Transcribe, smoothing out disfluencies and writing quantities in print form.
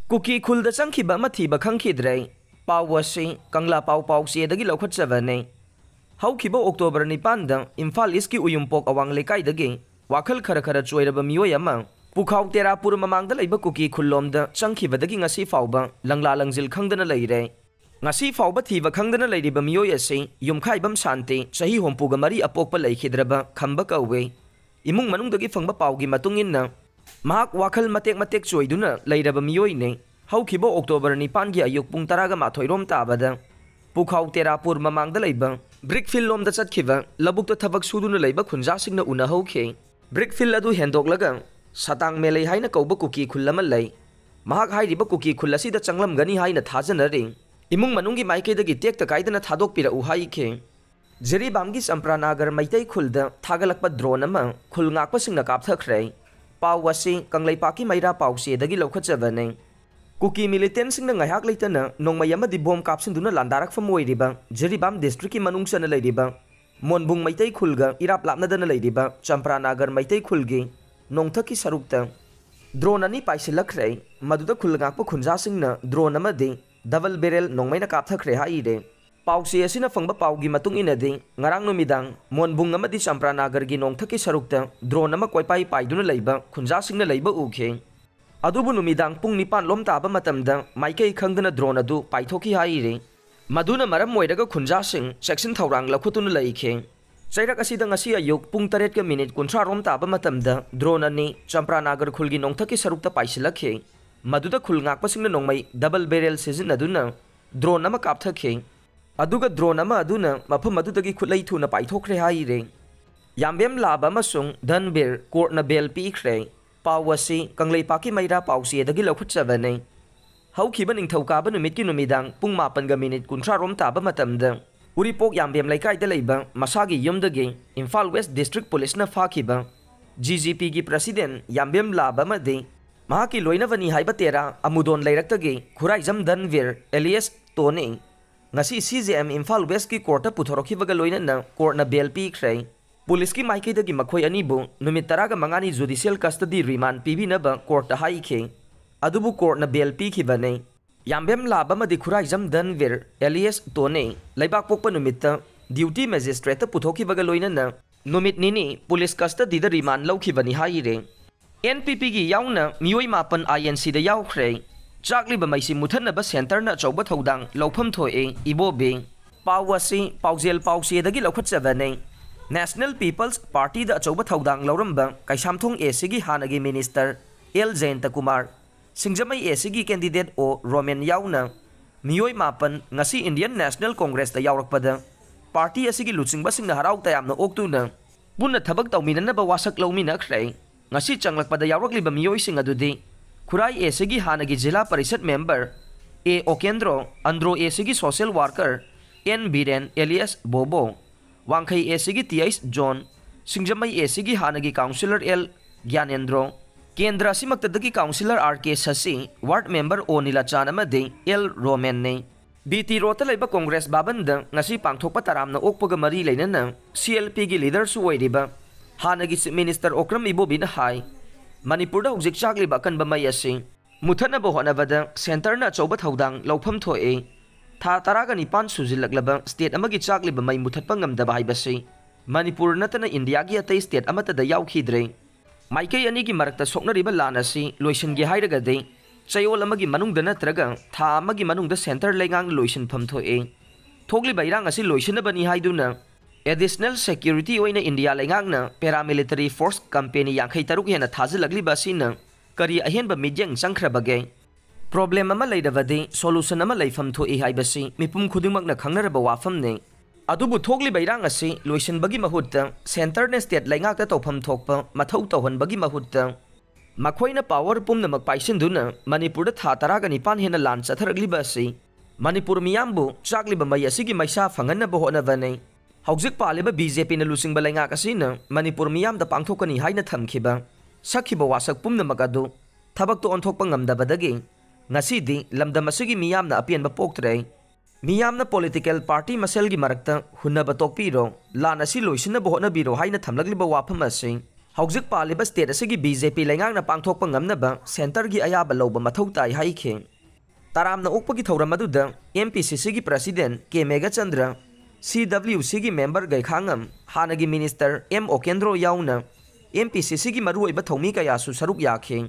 cookie खुल चंखिबा मथीबा खंखिद्रे पाव असी कंगला पाव पाउचेदगी लौखटजबने हौखिबा अक्टोबर 9 इम्फाल ईस्ट की उयुमपोक अवांग लेकाइदगी वाखल खर खर चोइरबा मियोय अमा पुखाव तेरापुर ममांगदा लैबा कुकी खुल्लोमदा चंखिबदगी ngasi फावबा लंगला लंजिल खंगदना लैरे ngasi फावबा थीबा खंगदना लैरिबा मियोय असी युमखाइबम शांति सही होमपुगा मरी अपोकपा लैखिद्रबा खंबा कौवे इमुंग मनुंगदगी फंगबा पावगी मतुंगिन्ना महाक वाखल मतेक मतेक चोइदुना लैरबा मियोयने हौखिबा अक्टोबर 9 की अयुक पुंग 10 रोम ताबदा पुखाव तेरापुर ममांगदा लैबा ब्रिकफिल लोमदा चटखिबा लबुकता थबक सुदुना लैबा खुंजासिंगना उनहौखे ब्रिकफिल अदु हेंदोकलगा सतांग मेलै हाइना कौबा कुकी खुल्लमा लै महाक हाइरिबा कुकी खुल असिदा चंगलमगनी हाइना थाजनरे इमुंग मनुंगी माइकेदगी टेक्ता काइदना थादोकपिरा उहाइखे जेरीबामगी चंप्रानागर मैतै खुलदा थागलकपा ड्रोन अमा खुल ngakpasinga कापथखरे पाव असी कंगलैपाकी मैरा पाउचेदगी लौखटजबने कुकी मिलिटेंटसिंगना ngaiak leitana nongmai amadi bom kapsinduna landarakfam oiriba Jiribam district की मनुंगसना लैरिबा मोनबुंग मैतै खुलगा इराप लापनादना लैरिबा चंप्रानागर मैतै खुलगी नोंथकी सरुकता ड्रोन अनि पाइसिलखरे मदुदा खुलगाकपा खुंजासिंगना ड्रोन अमदि डबल बेरेल नोंमैना कापथखरे हाइरे पाउसे असिना फंगबा पाउगी मतुंग इनदि ngarang नुमिदांग मोनबुंग अमदि चंप्रानागरगी नोंथकी सरुकता ड्रोन अमा कोइपाई पाइदुना लैबा खुंजासिंगना लैबा उखे अदुबु नुमिदांग पुंग 9 लोम ताबा मतमदा माइकै खंगदना ड्रोन अदु पाइथोकी हाइरे मदुना मरम मोइरगा खुंजासिंग सेक्शन थौरांग लखुतुना लैखे चैरक असिदा ngasi अयुक पुंग 8 का मिनिट 30 रोम ताबा मतमदा ड्रोन अनि चंप्रानागर खुलगी नोंथकी सरुकता पाइसिलखे मदुदा खुल ngakpasinगना नोंमै डबल बेरेल सिजिनदुना ड्रोन अमा कापथखे अदुगा ड्रोन अमा अदुना मफम मदुदगी खुलै थुना पाइथोखरे हाइरे याम्बेम लाबा अमसुंग धनबीर कोर्टना बेल पीखरे पावसी कंगलैपाकी मैरा पाउचेदगी लौखटजबने हौखिबा निंगथौकाबा नुमितकी नुमिदांग पुंग 9 मिनिट 30 रोम ताबा मतमदा उरिपोक याम्बेम लैकाइदा लैबा मसागी युमदगी इम्फाल वेस्ट डिस्ट्रिक्ट पुलिसना फाखिबा जीजीपी की प्रेसिडेंट याम्बेम लाबा मदि महाकी लोइनवनी हाइबा तेरा अमुदोन लैरक्तगी Khuraijam Dhanvir alias Tone ngasi CJM Imphal west की कोर्ट पुथोरखिबगा लोइनना कोर्टना बेल पीखरे पुलिस की माइकेदगी मखोय अनिबु नुमित 15 जुडिशियल कस्टडी रिमांड पीबिनबा कोर्ट हाइखे अदुबु कोर्टना बेल पीखिबने याम्बेम लाबमदि खुराइजम धनवीर एलियस तोने लैबाक पोकपा नुमित ड्यूटी मजिस्ट्रेट पुथोखिबगा लोइनना नुमित निनी पुलिस कस्टडी द रिमांड लौखिबनि हाइरे NPP की याउना मियोय मापन INC द याउखरे चाकलिबा मैसी मुथनबा सेंटरना चौबा थौदांग लौफम थोए इबोबे पावसी पाउजेल पाउसेदगी लौखटजबने नेशनल पीपल्स पार्टी द चौबा थौदांग लौरंबा कैसामथोंग एसीगी हानगी मिनिस्टर एल जयंत कुमार सिंगजमई एसीगी कैंडिडेट ओ रोमेन याउना मियोय मापन ngasi इंडियन नेशनल कांग्रेस द यावरकपदा पार्टी असिगी लुचिंगबसिंगना हराउ तयामना ओक्तुना पुन्ना थबक तौमिननबा वासक लौमिनखरे ngasi चंगलकपदा यावरकलिबा मियोयसिंग अदुदि खुराई एसीगी हानगी जिला परिषद मेंबर ए ओकेंद्रो अंद्रो एसीगी social worker N Biren alias Bobo Wangkhei एसीगी TH जॉन सिंगजमई एसीगी हानगी काउंसिलर एल ज्ञानेंद्रो केंद्र सिमक्तदगी councillor RK Shashi ward member O Nilachan अमदि एल रोमेन ने बीटी रोता लैबा कांग्रेस बाबंद ngasi पांगथोकपा तरामना ओकपगा मरी लैनना CLP की लीडर सु ओइरिबा हानगी चीफ मिनिस्टर ओक्रम इबोबिना हाई मणिपुर हौजिक चाकलिबा अकनबा मै असि मुथनबा होनबदा सेंटरना चौबा थौदांग लौफम थोए था 19 सुजिलक्लबा स्टेट अमगी चाकलिबा मै मुथतपा ngamdaba हाइबसि मणिपुर नतना इंडिया की अतै स्टेट अमतदा याउखिद्रे माइकै अनिगी मरक्ता सोकनरिबा लान असि लोइसनगे हाइरगदे चयोल अमगी मनुंगदा नत्रगा था अमगी मनुंगदा सेंटर लैंगांग लोइसनफम थोए थोगलिबा इरांग असि लोइसनबनी हाइदुना एडिशनल सेक्यूरिटी ओइना इंडिया लैंगांगना पैरामिलिटरी फोर्स कंपनी 53 हेना थाजलगलिबा सिना करी अहेनबा मिजेंग चंख्रबगे प्रॉब्लम अमा लैदबदि सोल्यूशन अमा लैफम थोइ हाइबसि मिपुम खुदिमकना खंगनरबा वाफमने अदुबु थोगलिबा इरांग असि लोइसनबगी महुत्ता सेंटर ने स्टेट लैंगाकता तौफम थोकपा मथौ तौहनबगी महुत्ता मखोइना पावर पुमनमक पाइसिनदुना मणिपुरदा था 19 हेना लान चथरगलिबा असि मणिपुर मियामबु चाकलिबा मै असिगी मैसा फंगनबा होनबने हौजिक पालिबा BJP ना लुसिंगबा लैंगाक असिना मणिपुर मियामदा पांगथोकनी हाइना थमखिबा सखिबा वासक पुमनमक अदु थबक तो ओंथोकपा ngamdabadagi ngasidi lamdam asigi miyamna apianba poktre मियामना पॉलिटिकल पार्टी मसेलगी मरक्ता हुन्नबा तोकपीरो लान असि लोइसिनबा होनबीरो हाइना थमलगलिबा वाफम असि हौजिक पालिबा स्टेट असगी बीजेपी लेंगांगना पांगथोकपा ngamnaba सेंटरगी अयाबा लौबा मथौ ताई हाइखे तारामना ओकपगी थौरम अदुदा एमपीसीसी की प्रेसिडेंट के मेघाचंद्र CWC की मेंबर गैखांगम हानगी मिनिस्टर M ओकेंद्रो याउना एमपीसीसी की मरुओइबा थौमी कयासु सरुक याखे